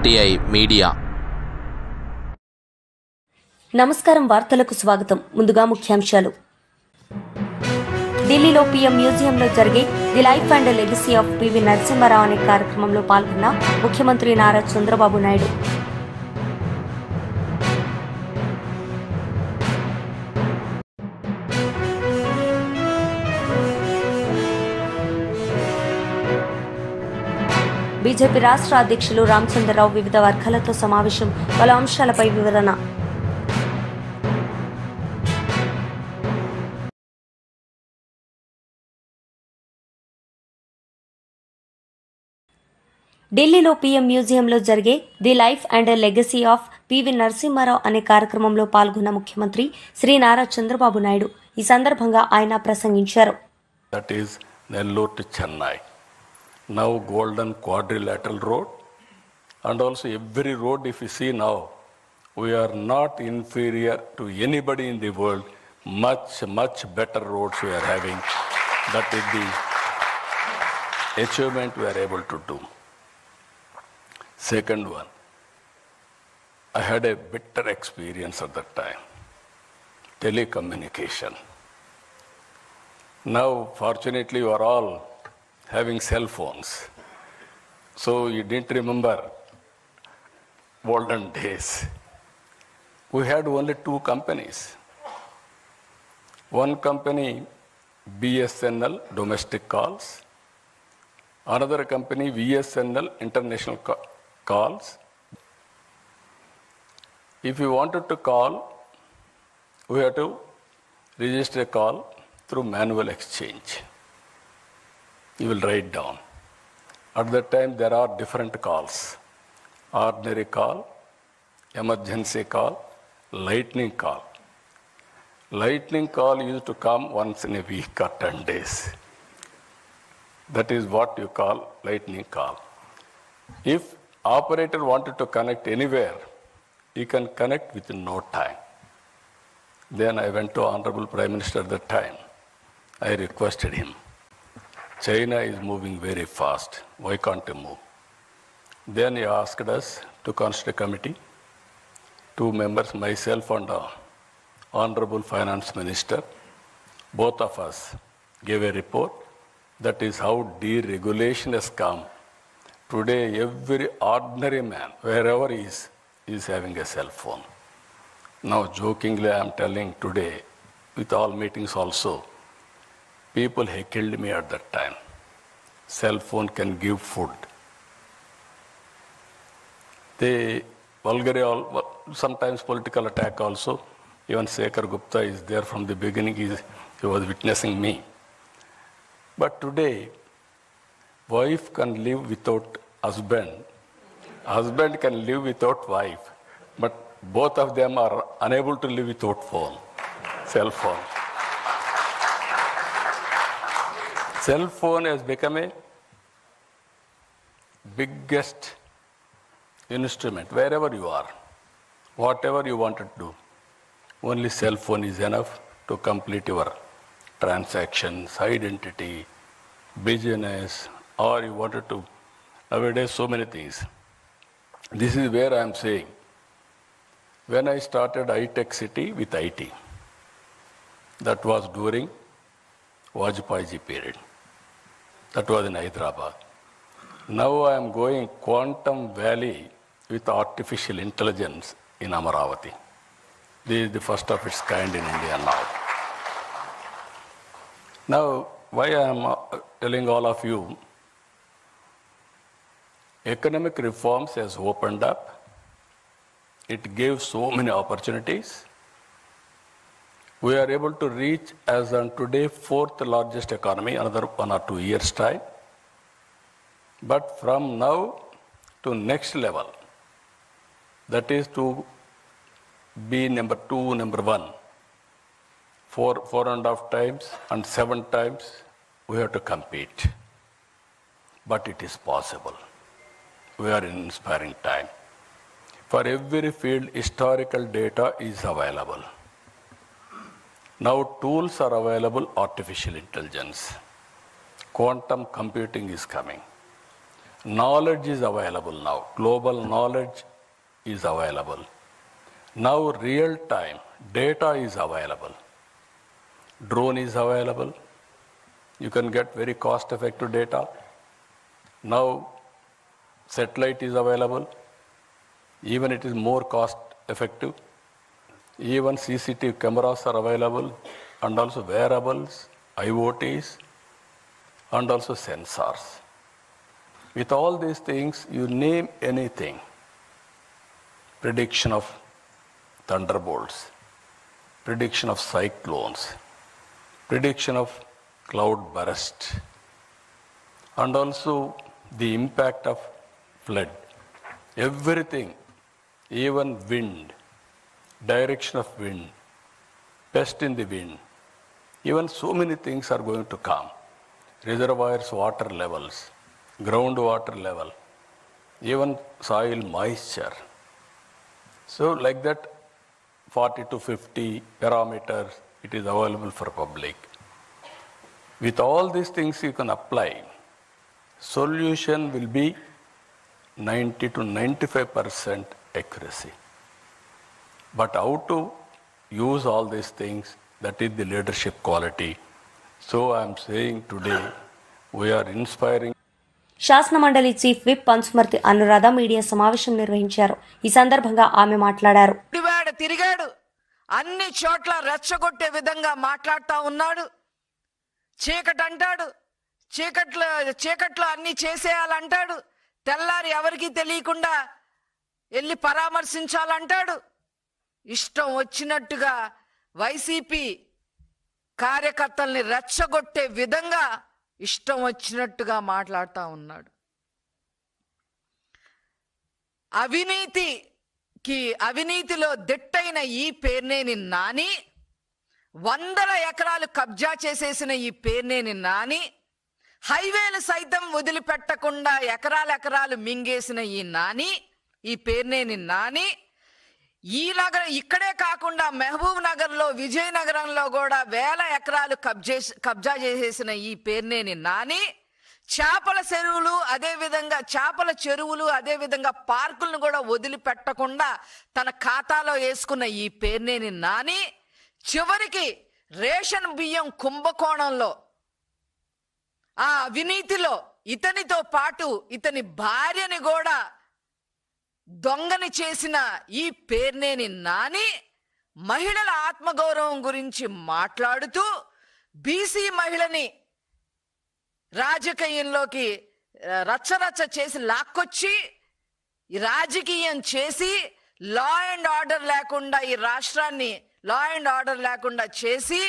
RDI media. నమస్కారం. వార్తలకు స్వాగతం. ముందుగా ముఖ్యాంశాలు. ఢిల్లీలో పీఎం మ్యూజియంలో జరిగే the life and legacy of PV Narasimha Rao అనే కార్యక్రమంలో పాల్గొన్న ముఖ్యమంత్రి నారా చంద్రబాబు నాయుడు. బీజేపీ రాష్ట్ర అధ్యక్షులు రామచంద్రరావు వివిధ వర్గాలతో సమావేశం, పలు అంశాలపై వివరణ. ఢిల్లీలో పీఎం మ్యూజియంలో జరిగే the life and legacy of PV Narasimha Rao అనే కార్యక్రమంలో పాల్గొన్న ముఖ్యమంత్రి శ్రీ నారా చంద్రబాబు నాయుడు ఈ సందర్భంగా ఆయన ప్రసంగించారు. That is Nellore to Chennai. Now golden quadrilateral road, and also every road if you see now, we are not inferior to anybody in the world. Much better roads we are having. That is the achievement we are able to do. Second one, I had a bitter experience at that time. Telecommunication. Now, fortunately, you are all having cell phones. So you didn't remember olden days. We had only two companies. One company, BSNL, domestic calls. Another company, VSNL, international calls. If you wanted to call, we had to register a call through manual exchange. You will write down. At that time, there are different calls. Ordinary call, emergency call, lightning call. Lightning call used to come once in a week or 10 days. That is what you call lightning call. If operator wanted to connect anywhere, he can connect within no time. Then I went to Honorable Prime Minister at that time. I requested him, China is moving very fast. Why can't you move? Then he asked us to constitute a committee. Two members, myself and Honorable Finance Minister, both of us gave a report. That is how deregulation has come. Today, every ordinary man, wherever he is having a cell phone. Now, jokingly, I am telling today, with all meetings also, people heckled me at that time. Cell phone can give food. They vulgarly, sometimes political attack also. Even Shekhar Gupta is there from the beginning. He was witnessing me. But today, wife can live without husband. Husband can live without wife. But both of them are unable to live without phone, cell phone. Cell phone has become a biggest instrument wherever you are, whatever you want to do. Only cell phone is enough to complete your transactions, identity, business, or you wanted to, nowadays so many things. This is where I am saying, when I started iTech City with IT, that was during Vajpayee period. That was in Hyderabad. Now I am going Quantum Valley with artificial intelligence in Amaravati. This is the first of its kind in India now. Now, why I am telling all of you, economic reforms has opened up. It gave so many opportunities. We are able to reach, as on today, fourth largest economy, another 1 or 2 years' time. But from now to next level, that is to be number 2, number 1, 4.5 times and 7 times we have to compete. But it is possible. We are in inspiring time. For every field, historical data is available. Now tools are available, artificial intelligence. Quantum computing is coming. Knowledge is available now. Global knowledge is available. Now real time data is available. Drone is available. You can get very cost effective data. Now satellite is available. Even it is more cost effective. Even CCTV cameras are available, and also wearables, IoTs, and also sensors. With all these things, you name anything. Prediction of thunderbolts, prediction of cyclones, prediction of cloud burst, and also the impact of flood. Everything, even wind, direction of wind, pest in the wind, even so many things are going to come. Reservoirs, water levels, groundwater level, even soil moisture. So like that, 40 to 50 parameters, it is available for public. With all these things you can apply. Solution will be 90 to 95% accuracy. But how to use all these things, that is the leadership quality. So I am saying today, we are inspiring. శాసన మండలి chief whip Panchumarthi Anuradha media సమావేశం నిర్వహించారు. ఈ సందర్భంగా ఆమె మాట్లాడారు. తిరిగాడు, అన్ని చోట్ల రెచ్చగొట్టే విధంగా మాట్లాడుతూ ఉన్నాడు. చీకటి అంటాడు, చీకట్లో అన్ని చేసేయాలంటాడు. తెల్లారి ఎవరికీ తెలియకుండా వెళ్ళి పరామర్శించాలంటాడు. ఇష్టం వచ్చినట్టుగా వైసీపీ కార్యకర్తల్ని రెచ్చగొట్టే విధంగా ఇష్టం వచ్చినట్టుగా మాట్లాడుతూ ఉన్నాడు. అవినీతిలో దిట్టైన ఈ పేర్నేని నాని, 100 ఎకరాలు కబ్జా చేసేసిన ఈ పేర్నేని నాని, హైవేలు సైతం వదిలిపెట్టకుండా ఎకరాలు మింగేసిన ఈ నాని, ఈ పేర్నేని నాని, ఈ నగరం ఇక్కడే కాకుండా మహబూబ్ నగర్లో, విజయనగరంలో కూడా 1000 ఎకరాలు కబ్జా చేసేసిన ఈ పేర్నేని నాని, చేపల చెరువులు అదేవిధంగా పార్కులను కూడా వదిలిపెట్టకుండా తన ఖాతాలో వేసుకున్న ఈ పేర్నేని నాని, చివరికి రేషన్ బియ్యం కుంభకోణంలో, ఆ అవినీతిలో ఇతనితో పాటు ఇతని భార్యని కూడా దొంగని చేసిన ఈ పేర్నేని నాని మహిళల ఆత్మగౌరవం గురించి మాట్లాడుతూ బీసీ మహిళని రాజకీయంలోకి రచ్చరచ్చ చేసి లాక్కొచ్చి రాజకీయం చేసి లా అండ్ ఆర్డర్ లేకుండా ఈ రాష్ట్రాన్ని లా అండ్ ఆర్డర్ లేకుండా చేసి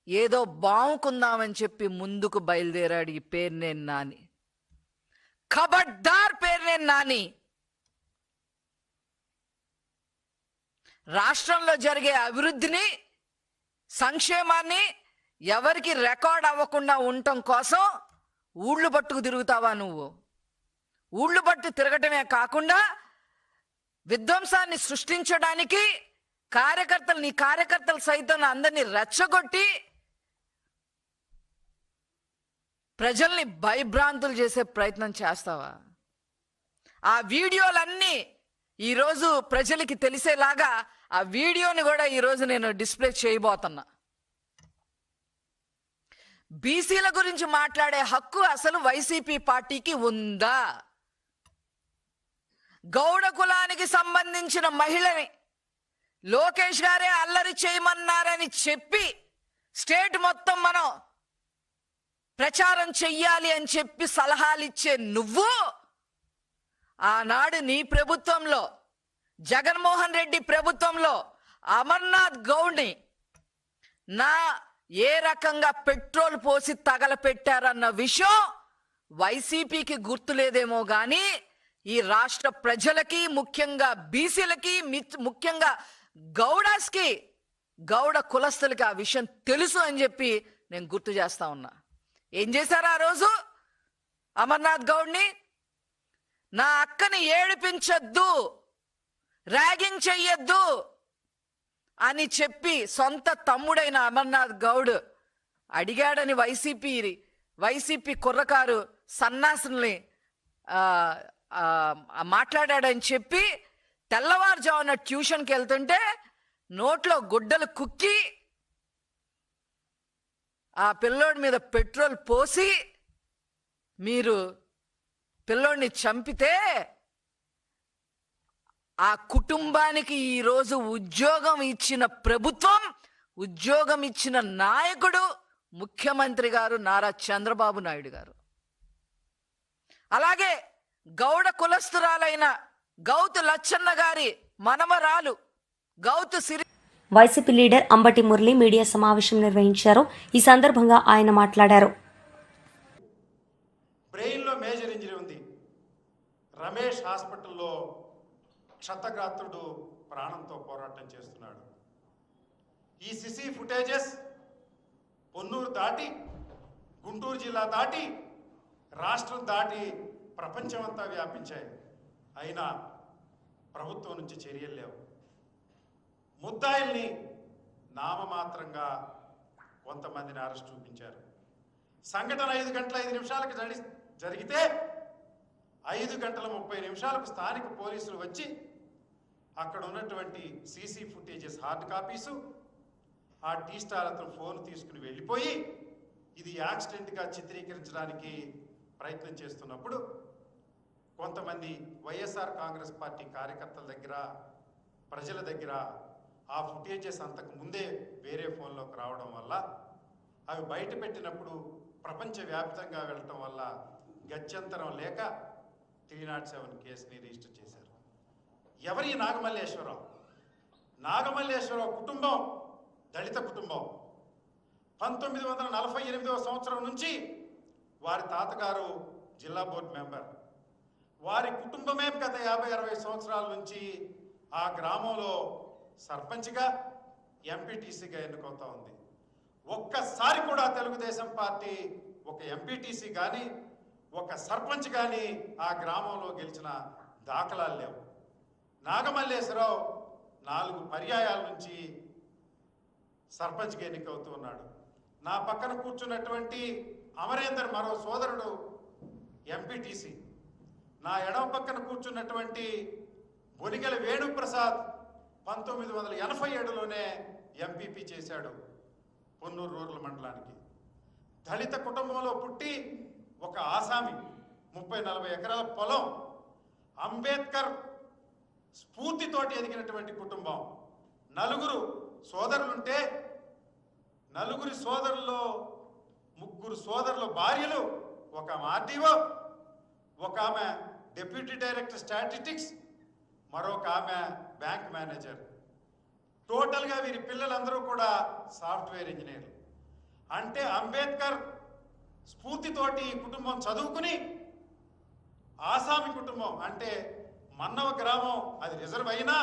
ఏదో బావుకుందామని చెప్పి ముందుకు బయలుదేరాడు ఈ పేర్నేని నాని. ఖబర్దార్ పేర్నేని నాని. రాష్ట్రంలో జరిగే అభివృద్ధిని, సంక్షేమాన్ని ఎవరికి రికార్డ్ అవ్వకుండా ఉండటం కోసం ఊళ్ళు పట్టుకు తిరుగుతావా నువ్వు? ఊళ్ళు పట్టు తిరగటమే కాకుండా విధ్వంసాన్ని సృష్టించడానికి నీ కార్యకర్తలు సైతం అందరినీ రెచ్చగొట్టి ప్రజల్ని భయభ్రాంతులు చేసే ప్రయత్నం చేస్తావా? ఆ వీడియోలన్నీ ఈరోజు ప్రజలకి తెలిసేలాగా ఆ వీడియోని కూడా ఈరోజు నేను డిస్ప్లే చేయబోతున్నా. బీసీల గురించి మాట్లాడే హక్కు అసలు వైసీపీ పార్టీకి ఉందా? గౌడ కులానికి సంబంధించిన మహిళని లోకేష్ గారే అల్లరి చేయమన్నారని చెప్పి స్టేట్ మొత్తం మనం ప్రచారం చెయ్యాలి అని చెప్పి సలహాలు ఇచ్చే నువ్వు, ఆనాడు నీ ప్రభుత్వంలో, జగన్మోహన్ రెడ్డి ప్రభుత్వంలో అమర్నాథ్ గౌడ్ని ఏ రకంగా పెట్రోల్ పోసి తగలపెట్టారన్న విషయం వైసీపీకి గుర్తులేదేమో కానీ ఈ రాష్ట్ర ప్రజలకి, ముఖ్యంగా బీసీలకి, ముఖ్యంగా గౌడాస్కి, గౌడ కులస్తులకి ఆ విషయం తెలుసు అని చెప్పి నేను గుర్తు చేస్తా ఉన్నా. ఏం చేశారు ఆ రోజు? అమర్నాథ్ గౌడ్ని నా అక్కని ఏడిపించొద్దు, ర్యాగింగ్ చెయ్యొద్దు అని చెప్పి సొంత తమ్ముడైన అమర్నాథ్ గౌడ్ అడిగాడని వైసీపీ కుర్రకారు సన్నాసుల్ని ఆ, ఆ, మాట్లాడాడని చెప్పి తెల్లవారుజామున ట్యూషన్కి వెళ్తుంటే నోట్లో గుడ్డలు కుక్కి ఆ పిల్లోడి మీద పెట్రోల్ పోసి మీరు పిల్లోడిని చంపితే ఆ కుటుంబానికి ఈరోజు ఉద్యోగం ఇచ్చిన ప్రభుత్వం, ఉద్యోగం ఇచ్చిన నాయకుడు ముఖ్యమంత్రి గారు నారా చంద్రబాబు నాయుడు గారు. అలాగే గౌడ కులస్తురాలైన గౌతు లచ్చన్న గారి మనమరాలు గౌతు సిరి వైసీపీ లీడర్ అంబటి మురళి మీడియా సమావేశం నిర్వహించారు. ఈ సందర్భంగా ఆయన మాట్లాడారు. బ్రెయిన్లో మేజర్ ఇంజరీ ఉంది. రమేష్ హాస్పిటల్లో క్షతగాత్రుడు ప్రాణంతో పోరాటం చేస్తున్నాడు. ఈ సిసి ఫుటేజెస్ పొన్నూరు దాటి, గుంటూరు జిల్లా దాటి, రాష్ట్రం దాటి ప్రపంచమంతా వ్యాపించాయి. అయినా ప్రభుత్వం నుంచి చర్యలు లేవు. ముద్దాయిల్ని నామమాత్రంగా కొంతమందిని అరెస్ట్ చూపించారు. సంఘటన 5 గంటల 5 నిమిషాలకు జరిగితే 5 గంటల 30 నిమిషాలకు స్థానిక పోలీసులు వచ్చి అక్కడ ఉన్నటువంటి సీసీ ఫుటేజెస్ హార్డ్ కాపీసు, ఆ టీ స్టార్ అతను ఫోన్ తీసుకుని వెళ్ళిపోయి ఇది యాక్సిడెంట్గా చిత్రీకరించడానికి ప్రయత్నం చేస్తున్నప్పుడు కొంతమంది వైఎస్ఆర్ కాంగ్రెస్ పార్టీ కార్యకర్తల దగ్గర, ప్రజల దగ్గర ఆ ఫుటేజెస్ అంతకు ముందే వేరే ఫోన్లోకి రావడం వల్ల అవి బయట పెట్టినప్పుడు ప్రపంచవ్యాప్తంగా వెళ్ళటం వల్ల గత్యంతరం లేక 307 కేసుని రిజిస్టర్ చేశారు. ఎవరి నాగమల్లేశ్వరరావు? నాగమల్లేశ్వరరావు కుటుంబం దళిత కుటుంబం. 1948వ సంవత్సరం నుంచి వారి తాతగారు జిల్లా బోర్డు మెంబర్. వారి కుటుంబమే గత 50-60 సంవత్సరాల నుంచి ఆ గ్రామంలో సర్పంచ్గా, ఎంపీటీసీగా ఎన్నుకోతా ఉంది. ఒక్కసారి కూడా తెలుగుదేశం పార్టీ ఒక ఎంపీటీసీ కానీ, ఒక సర్పంచ్ కానీ ఆ గ్రామంలో గెలిచిన దాఖలాలు లేవు. నాగమల్లేశ్వరరావు 4 పర్యాయాల నుంచి సర్పంచ్గా ఎన్నికవుతూ ఉన్నాడు. నా పక్కన కూర్చున్నటువంటి అమరేందర్ మరో సోదరుడు ఎంపీటీసీ. నా ఎడమ పక్కన కూర్చున్నటువంటి బొనిగెల వేణుప్రసాద్ 1987లోనే ఎంపీపీ చేశాడు పొన్నూరు రూరల్ మండలానికి. దళిత కుటుంబంలో పుట్టి ఒక ఆసామి, 30-40 ఎకరాల పొలం, అంబేద్కర్ స్ఫూర్తితోటి ఎదిగినటువంటి కుటుంబం. 4 సోదరులుంటే 4 సోదరుల్లో 3 సోదరుల భార్యలు, ఒక ఆర్డీఓ, ఒక ఆమె డిప్యూటీ డైరెక్టర్ స్టాటిస్టిక్స్, మరొక ఆమె బ్యాంక్ మేనేజర్. టోటల్గా వీరి పిల్లలందరూ కూడా సాఫ్ట్వేర్ ఇంజనీర్లు. అంటే అంబేద్కర్ స్ఫూర్తితోటి ఈ కుటుంబం చదువుకుని ఆసామి కుటుంబం అంటే మన్నవ గ్రామం అది రిజర్వ్ అయినా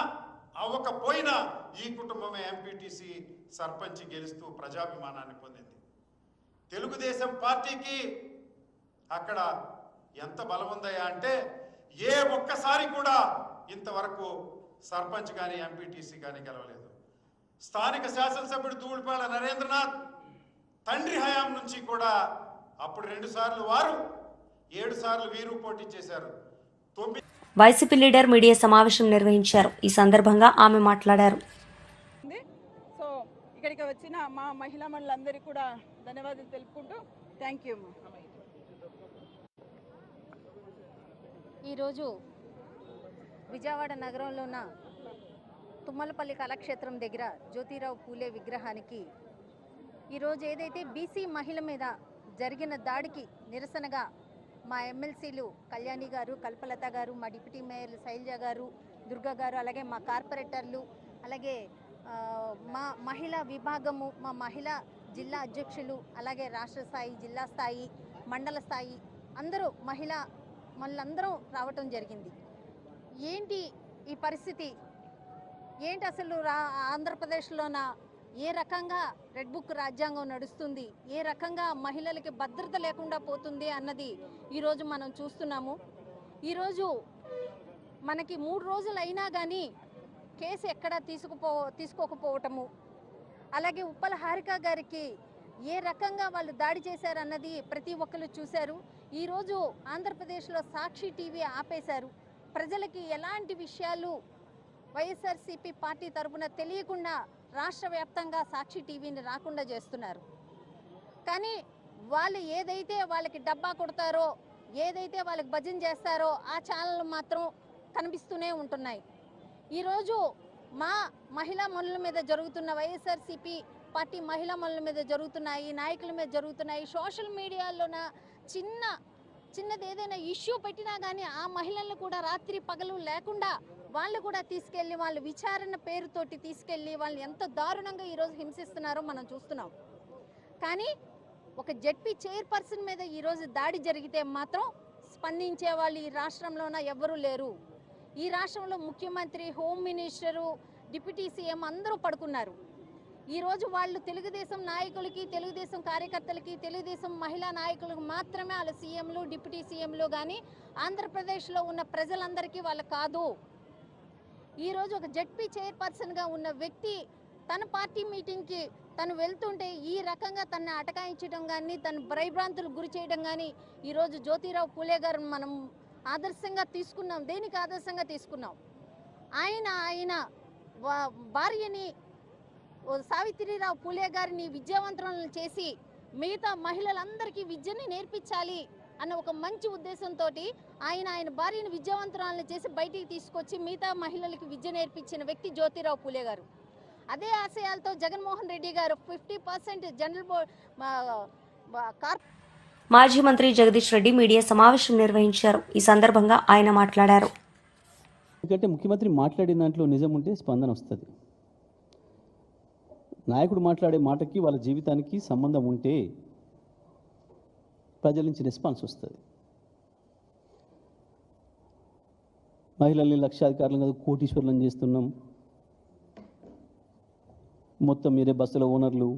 అవ్వకపోయినా ఈ కుటుంబమే ఎంపీటీసీ సర్పంచ్ గెలుస్తూ ప్రజాభిమానాన్ని పొందింది. తెలుగుదేశం పార్టీకి అక్కడ ఎంత బలం ఉందయ్యా అంటే ఏ ఒక్కసారి కూడా ఇంతవరకు సర్పంచ్ కానీ ఎంపీటీసీ కానీ గెలవలేదు. స్థానిక శాసనసభ్యుడు ధూళిపాల నరేంద్రనాథ్ తండ్రి హయాం నుంచి కూడా అప్పుడు 2 సార్లు వారు, 7 సార్లు వీరు పోటీ చేశారు. వైసీపీ లీడర్ మీడియా సమావేశం నిర్వహించారు. ఈ సందర్భంగా ఆమె మాట్లాడారు. సో ఇక్కడికి వచ్చిన మా మహిళా మండలందరికీ కూడా ధన్యవాదాలు తెలుపుకుంటూ థ్యాంక్ యూ. ఈరోజు విజయవాడ నగరంలో ఉన్న తుమ్మలపల్లి కళాక్షేత్రం దగ్గర జ్యోతిరావు పూలే విగ్రహానికి ఈరోజు ఏదైతే బీసీ మహిళ మీద జరిగిన దాడికి నిరసనగా మా ఎమ్మెల్సీలు కళ్యాణి గారు, కల్పలత గారు, మా డిప్యూటీ మేయర్ శైలజ గారు, దుర్గా గారు, అలాగే మా కార్పొరేటర్లు, అలాగే మా మహిళా విభాగము, మా మహిళా జిల్లా అధ్యక్షులు, అలాగే రాష్ట్ర స్థాయి, జిల్లా స్థాయి, మండల స్థాయి అందరూ మళ్ళందరం రావటం జరిగింది. ఏంటి ఈ పరిస్థితి? ఏంటి అసలు ఆంధ్రప్రదేశ్లోన ఏ రకంగా రెడ్ బుక్ రాజ్యాంగం నడుస్తుంది, ఏ రకంగా మహిళలకి భద్రత లేకుండా పోతుంది అన్నది ఈరోజు మనం చూస్తున్నాము. ఈరోజు మనకి 3 రోజులు అయినా కానీ కేసు ఎక్కడా తీసుకోకపోవటము, అలాగే ఉప్పల హారిక గారికి ఏ రకంగా వాళ్ళు దాడి చేశారన్నది ప్రతి ఒక్కరు చూశారు. ఈరోజు ఆంధ్రప్రదేశ్లో సాక్షి టీవీ ఆపేశారు. ప్రజలకి ఎలాంటి విషయాలు వైఎస్ఆర్సీపీ పార్టీ తరఫున తెలియకుండా రాష్ట్ర వ్యాప్తంగా సాక్షి టీవీని రాకుండా చేస్తున్నారు. కానీ వాళ్ళు ఏదైతే వాళ్ళకి డబ్బా కొడతారో, ఏదైతే వాళ్ళకి భజన చేస్తారో ఆ ఛానళ్ళు మాత్రం కనిపిస్తూనే ఉంటున్నాయి. ఈరోజు మా మహిళా మనుల మీద జరుగుతున్న వైఎస్ఆర్సీపీ పార్టీ మహిళా మనుల మీద జరుగుతున్నాయి, నాయకుల మీద జరుగుతున్నాయి. సోషల్ మీడియాలోన చిన్నది ఏదైనా ఇష్యూ పెట్టినా కానీ ఆ మహిళలను కూడా రాత్రి పగలు లేకుండా వాళ్ళు కూడా తీసుకెళ్ళి వాళ్ళ విచారణ పేరుతోటి తీసుకెళ్ళి వాళ్ళు ఎంత దారుణంగా ఈరోజు హింసిస్తున్నారో మనం చూస్తున్నాం. కానీ ఒక జెడ్పీ చైర్పర్సన్ మీద ఈరోజు దాడి జరిగితే మాత్రం స్పందించే వాళ్ళు ఈ రాష్ట్రంలోన ఎవ్వరూ లేరు. ఈ రాష్ట్రంలో ముఖ్యమంత్రి, హోమ్ మినిస్టరు, డిప్యూటీ సీఎం అందరూ పడుకున్నారు. ఈరోజు వాళ్ళు తెలుగుదేశం నాయకులకి, తెలుగుదేశం కార్యకర్తలకి, తెలుగుదేశం మహిళా నాయకులకు మాత్రమే వాళ్ళ సీఎంలు, డిప్యూటీ సీఎంలు, కానీ ఆంధ్రప్రదేశ్లో ఉన్న ప్రజలందరికీ వాళ్ళు కాదు. ఈరోజు ఒక జెడ్పీ చైర్పర్సన్గా ఉన్న వ్యక్తి తన పార్టీ మీటింగ్కి తను వెళ్తుంటే ఈ రకంగా తనని అటకాయించడం కానీ, తను భయభ్రాంతులకు గురి చేయడం కానీ ఈరోజు జ్యోతిరావు పూలే గారు మనం ఆదర్శంగా తీసుకున్నాం. దేనికి ఆదర్శంగా తీసుకున్నాం? ఆయన భార్యని సావిత్రిరావు పూలే గారిని విద్యావంతులను చేసి మిగతా మహిళలందరికీ విద్యని నేర్పించాలి అన్న ఒక మంచి ఉద్దేశంతో ఆయన భార్యని విద్యావంతురాలను చేసి బయటికి తీసుకొచ్చి మిగతా మహిళలకి విద్య నేర్పించిన వ్యక్తి జ్యోతిరావు పూలే గారు. అదే ఆశయాలతో జగన్మోహన్ రెడ్డి గారు 50% జనరల్ బోర్డ్ మాజీ మంత్రి జగదీష్ రెడ్డి మీడియా సమావేశం నిర్వహించారు. ఈ సందర్భంగా ఆయన మాట్లాడారు. ఎందుకంటే ముఖ్యమంత్రి మాట్లాడిన దాంట్లో నిజం ఉంటే స్పందన వస్తుంది. నాయకుడు మాట్లాడే మాటకి వాళ్ళ జీవితానికి సంబంధం ఉంటే ప్రజల నుంచి రెస్పాన్స్ వస్తుంది. మహిళల్ని లక్షాధికారులను కాదు కోటీశ్వరులను చేస్తున్నాం, మొత్తం మీరే బస్సుల ఓనర్లు,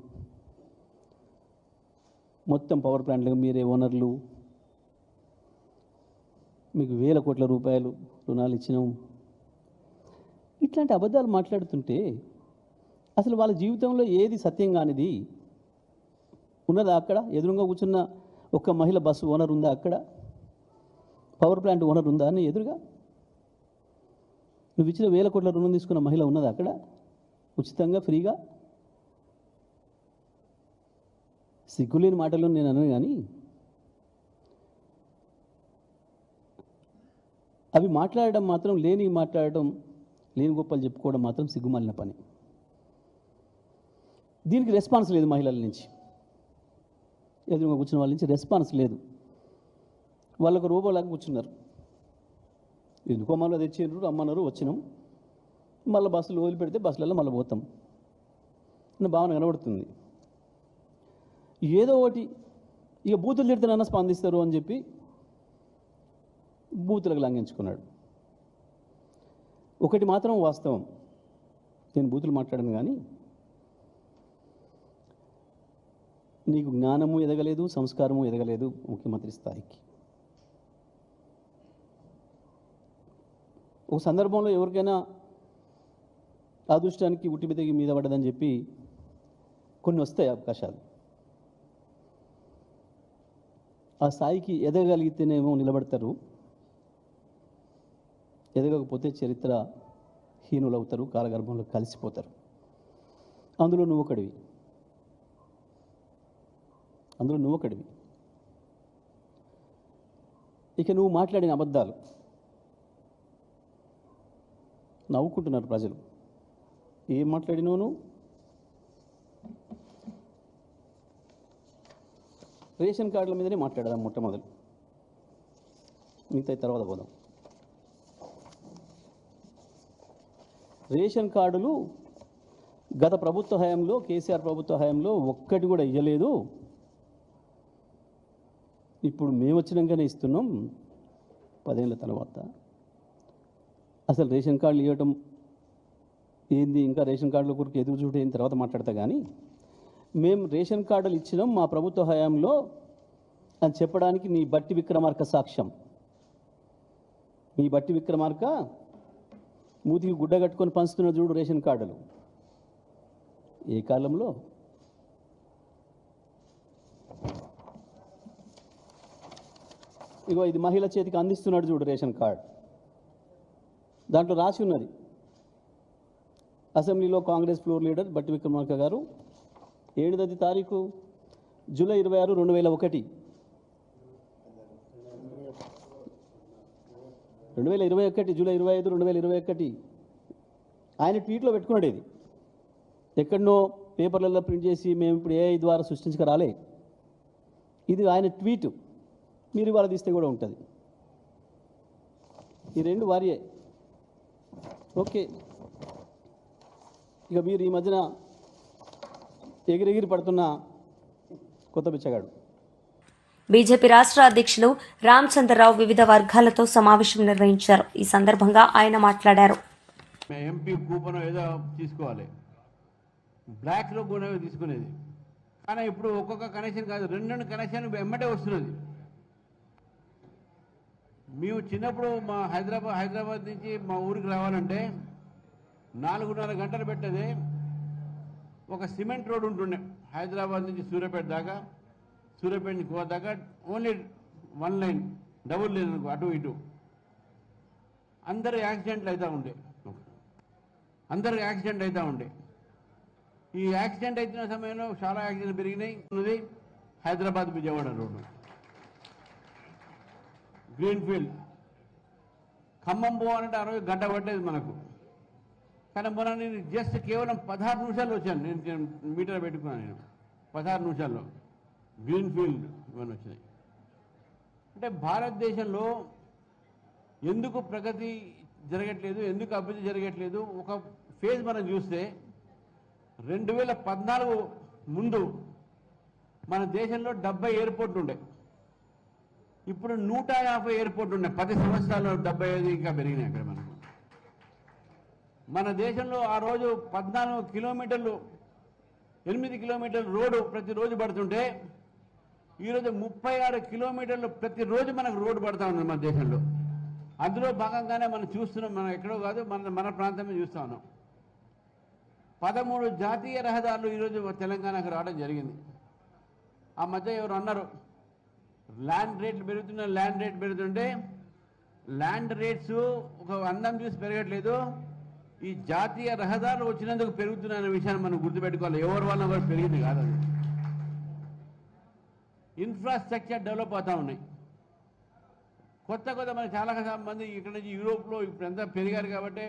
మొత్తం పవర్ ప్లాంట్లకు మీరే ఓనర్లు, మీకు వేల కోట్ల రూపాయలు రుణాలు ఇచ్చినాం, ఇట్లాంటి అబద్ధాలు మాట్లాడుతుంటే అసలు వాళ్ళ జీవితంలో ఏది సత్యం కానిది ఉన్నదా? అక్కడ ఎదురుగా కూర్చున్న ఒక్క మహిళ బస్సు ఓనర్ ఉందా? అక్కడ పవర్ ప్లాంట్ ఓనర్ ఉందా అని ఎదురుగా? నువ్వు ఇచ్చిన వేల కోట్ల రుణం తీసుకున్న మహిళ ఉన్నదా అక్కడ ఉచితంగా, ఫ్రీగా? సిగ్గులేని మాటలు నేను అనను, కానీ అవి మాట్లాడడం మాత్రం, మాట్లాడడం, లేని గొప్పలు చెప్పుకోవడం మాత్రం సిగ్గుమాలిన పని. దీనికి రెస్పాన్స్ లేదు మహిళల నుంచి, ఎదురుగా కూర్చున్న వాళ్ళ నుంచి రెస్పాన్స్ లేదు. వాళ్ళకు రూపాయలాగా కూర్చున్నారు. ఎందుకో మళ్ళీ తెచ్చిండ్రు, రమ్మన్నారు, వచ్చినాం, మళ్ళీ బస్సులు వదిలిపెడితే బస్సులలో మళ్ళీ పోతాం అన్న భావన కనబడుతుంది. ఏదో ఒకటి ఇక బూతులు తిడుతున్నా స్పందిస్తారు అని చెప్పి బూతులకు లంఘించుకున్నాడు. ఒకటి మాత్రం వాస్తవం, నేను బూతులు మాట్లాడను, కానీ నీకు జ్ఞానము ఎదగలేదు, సంస్కారము ఎదగలేదు ముఖ్యమంత్రి స్థాయికి. ఒక సందర్భంలో ఎవరికైనా అదృష్టానికి ఉట్టి మీద పడ్డదని చెప్పి కొన్ని వస్తాయి అవకాశాలు. ఆ స్థాయికి ఎదగగలిగితేనేమో నిలబడతారు, ఎదగకపోతే చరిత్ర హీనులు అవుతారు, కాలగర్భంలో కలిసిపోతారు. అందులో నువ్వు ఒకడివి. ఇక నువ్వు మాట్లాడిన అబద్ధాలు నవ్వుకుంటున్నారు ప్రజలు. ఏం మాట్లాడినావు? రేషన్ కార్డుల మీదనే మాట్లాడదాం మొట్టమొదలు, మిగతా తర్వాత పోదాం. రేషన్ కార్డులు గత ప్రభుత్వ హయాంలో, కేసీఆర్ ప్రభుత్వ హయాంలో ఒక్కటి కూడా ఇవ్వలేదు. ఇప్పుడు మేము వచ్చినాకనే ఇస్తున్నాం 10 ఏళ్ళ తర్వాత. అసలు రేషన్ కార్డులు ఇవ్వటం ఏంది, ఇంకా రేషన్ కార్డుల కొరకు ఎదురు చూడ అయిన తర్వాత మాట్లాడతా, కానీ మేము రేషన్ కార్డులు ఇచ్చినాం మా ప్రభుత్వ హయాంలో అని చెప్పడానికి నీ బట్టి విక్రమార్క సాక్ష్యం. మీ బట్టి విక్రమార్క మూతికి గుడ్డ కట్టుకొని పంచుతున్న చూడు రేషన్ కార్డులు. ఏ కాలంలో? ఇగో ఇది మహిళ చేతికి అందిస్తున్నాడు చూడు రేషన్ కార్డ్. దాంట్లో రాసి ఉన్నది, అసెంబ్లీలో కాంగ్రెస్ ఫ్లోర్ లీడర్ బట్టి విక్రమార్క గారు 7వ తారీఖు జూలై 26, 2001 జూలై 25, 2021 ఆయన ట్వీట్లో పెట్టుకున్నాడు. ఇది ఎక్కడనో పేపర్లలో ప్రింట్ చేసి మేము ఇప్పుడు ఏఐ ద్వారా సృష్టించకరాలే. ఇది ఆయన ట్వీట్, మీరు ఇవాళ తీస్తే కూడా ఉంటుంది. ఈ రెండు వారియే. ఓకే, ఇక మీరు ఈ మధ్యన ఎగిరెగిరి పడుతున్న కొత్త బిచ్చగాడు. బీజేపీ రాష్ట్ర అధ్యక్షులు రామచంద్రరావు వివిధ వర్గాలతో సమావేశం నిర్వహించారు. ఈ సందర్భంగా ఆయన మాట్లాడారు. ఎంపీ కూపన్ ఏదో తీసుకోవాలి, బ్లాక్లో కూడా తీసుకునేది, కానీ ఇప్పుడు ఒక్కొక్క కనెక్షన్ కాదు, 2 కనెక్షన్ వెంబడే వస్తున్నది. మేము చిన్నప్పుడు మా హైదరాబాద్ నుంచి మా ఊరికి రావాలంటే 4.5 గంటలు పెట్టేది. ఒక సిమెంట్ రోడ్ ఉంటుండే హైదరాబాద్ నుంచి సూర్యాపేట దాకా, సూర్యాపేట నుంచి గోవా దాకా ఓన్లీ 1 లైన్, డబుల్ లైన్ అనుకో, అటు ఇటు. అందరు యాక్సిడెంట్లు అవుతూ ఉండే, ఈ యాక్సిడెంట్ అవుతున్న సమయంలో చాలా యాక్సిడెంట్ పెరిగినాయి. ఉన్నది హైదరాబాద్ విజయవాడ రోడ్డు, గ్రీన్ఫీల్డ్. ఖమ్మం పోవాలంటే 60 గంట పట్టేది మనకు, కానీ మొన్న నేను జస్ట్ కేవలం 16 నిమిషాల్లో వచ్చాను. నేను మీటర్ పెట్టుకున్నాను, నేను 16 నిమిషాల్లో గ్రీన్ఫీల్డ్ ఇవన్నీ వచ్చినాయి. అంటే భారతదేశంలో ఎందుకు ప్రగతి జరగట్లేదు, ఎందుకు అభివృద్ధి జరగట్లేదు? ఒక ఫేజ్ మనం చూస్తే 2014 ముందు మన దేశంలో 70 ఎయిర్పోర్ట్లు ఉండే, ఇప్పుడు 150 ఎయిర్పోర్ట్లు ఉన్నాయి. 10 సంవత్సరాల్లో 75 ఇంకా పెరిగినాయి అక్కడ మనకు. మన దేశంలో ఆ రోజు 14 కిలోమీటర్లు, 8 కిలోమీటర్ల రోడ్డు ప్రతిరోజు పడుతుంటే ఈరోజు 36 కిలోమీటర్లు ప్రతిరోజు మనకు రోడ్డు పడతా ఉంది మన దేశంలో. అందులో భాగంగానే మనం చూస్తున్నాం, మనం ఎక్కడో కాదు, మన ప్రాంతమే చూస్తా ఉన్నాం. 13 జాతీయ రహదారులు ఈరోజు తెలంగాణకు రావడం జరిగింది. ఆ మధ్య ఎవరు అన్నారు, ల్యాండ్ రేట్లు పెరుగుతుంటే ల్యాండ్ రేట్స్ ఒక అందం చూసి పెరగట్లేదు, ఈ జాతీయ రహదారులు వచ్చినందుకు పెరుగుతున్న విషయాన్ని మనం గుర్తుపెట్టుకోవాలి. ఎవరి వల్ల కూడా పెరిగింది కాదు, అది ఇన్ఫ్రాస్ట్రక్చర్ డెవలప్ అవుతూ ఉన్నాయి. కొత్త మన చాలా మంది ఇక్కడ నుంచి యూరోప్లో ఇప్పుడంతా పెరిగారు కాబట్టి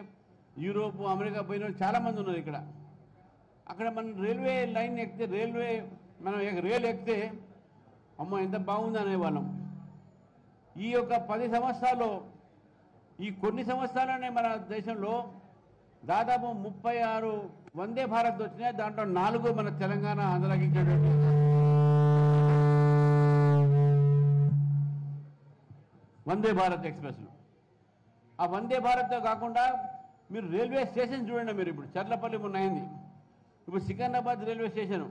యూరోప్, అమెరికా పోయిన చాలామంది ఉన్నారు ఇక్కడ. అక్కడ మనం రైల్వే లైన్ ఎక్కితే, మనం రైలు ఎక్కితే అమ్మ ఎంత బాగుంది అనేవాళ్ళం. ఈ యొక్క 10 సంవత్సరాల్లో, ఈ కొన్ని సంవత్సరాలనే మన దేశంలో దాదాపు 36 వందే భారత్ వచ్చినాయి. దాంట్లో 4 మన తెలంగాణ ఆంధ్రాకి ఇచ్చినటువంటి వందే భారత్ ఎక్స్ప్రెస్లు. ఆ వందే భారత్తో కాకుండా మీరు రైల్వే స్టేషన్ చూడండి. మీరు ఇప్పుడు చర్లపల్లి మొన్న అయింది, ఇప్పుడు Secunderabad railway station,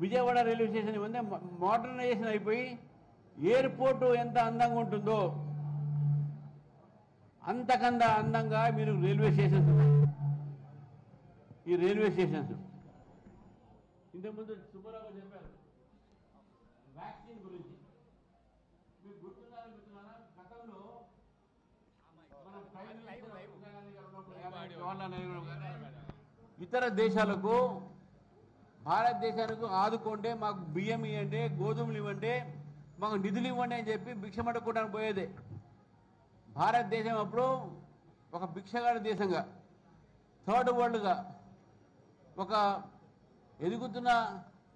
Vijayawada railway station ఇవన్నీ మోడర్నైజేషన్ అయిపోయి ఎయిర్పోర్టు ఎంత అందంగా ఉంటుందో అంతకన్నా అందంగా మీరు రైల్వే స్టేషన్స్, ఈ రైల్వే స్టేషన్స్. ఇంతకుముందు సుబ్బారావు చెప్పారు వ్యాక్సిన్ గురించి. మీకు గుర్తున్నారా గతంలో ఇతర దేశాలకు, భారతదేశానికి ఆదుకోండి, మాకు బియ్యం ఇవ్వండి, గోధుమలు ఇవ్వండి, మాకు నిధులు ఇవ్వండి అని చెప్పి భిక్షమడుకోవడానికి పోయేదే. భారతదేశం అప్పుడు ఒక భిక్షగాడి దేశంగా, థర్డ్ వరల్డ్గా, ఒక ఎదుగుతున్న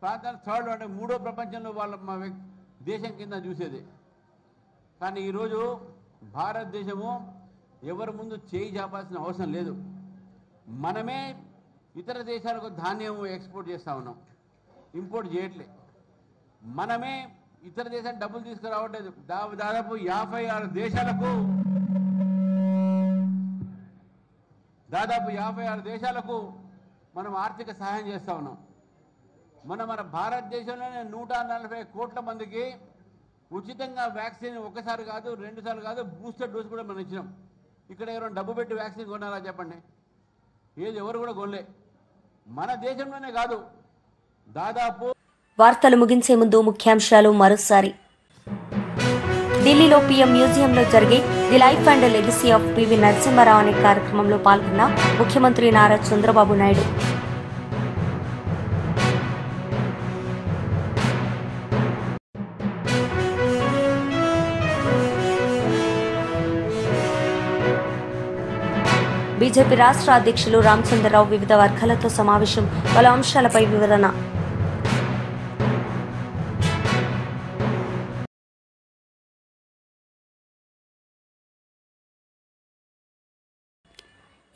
ప్రాంతాన్ని థర్డ్ అంటే 3వ ప్రపంచంలో మా దేశం కింద చూసేది. కానీ ఈరోజు భారతదేశము ఎవరి ముందు చేయి చాపాల్సిన అవసరం లేదు. మనమే ఇతర దేశాలకు ధాన్యం ఎక్స్పోర్ట్ చేస్తూ ఉన్నాం, ఇంపోర్ట్ చేయట్లే. మనమే ఇతర దేశాలకు డబ్బులు తీసుకురావట్లేదు. దాదాపు 56 దేశాలకు మనం ఆర్థిక సహాయం చేస్తూ ఉన్నాం. మన భారతదేశంలోనే 140 కోట్ల మందికి ఉచితంగా వ్యాక్సిన్ ఒకసారి కాదు, 2 సార్లు కాదు, బూస్టర్ డోస్ కూడా మనం ఇచ్చినాం. ఇక్కడ ఎవరైనా డబ్బు పెట్టి వ్యాక్సిన్ కొన్నారా చెప్పండి? ఎవరు కూడా కొనలే. మన దేశంలోనే కాదు, దాదాపు. వార్తలు ముగించే ముందు ముఖ్యాంశాలు మరోసారి. ఢిల్లీలో పీఎం మ్యూజియంలో జరిగే the life and legacy of PV Narasimha Rao అనే కార్యక్రమంలో పాల్గొన్న ముఖ్యమంత్రి నారా చంద్రబాబు నాయుడు. బీజేపీ రాష్ట్ర అధ్యక్షులు రామచంద్రరావు వివిధ వర్గాలతో సమావేశం, పలు అంశాలపై వివరణ.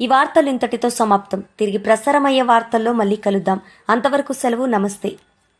ఈ వార్తలు ఇంతటితో సమాప్తం. తిరిగి ప్రసారమయ్యే వార్తల్లో మళ్ళీ కలుద్దాం. అంతవరకు సెలవు. నమస్తే.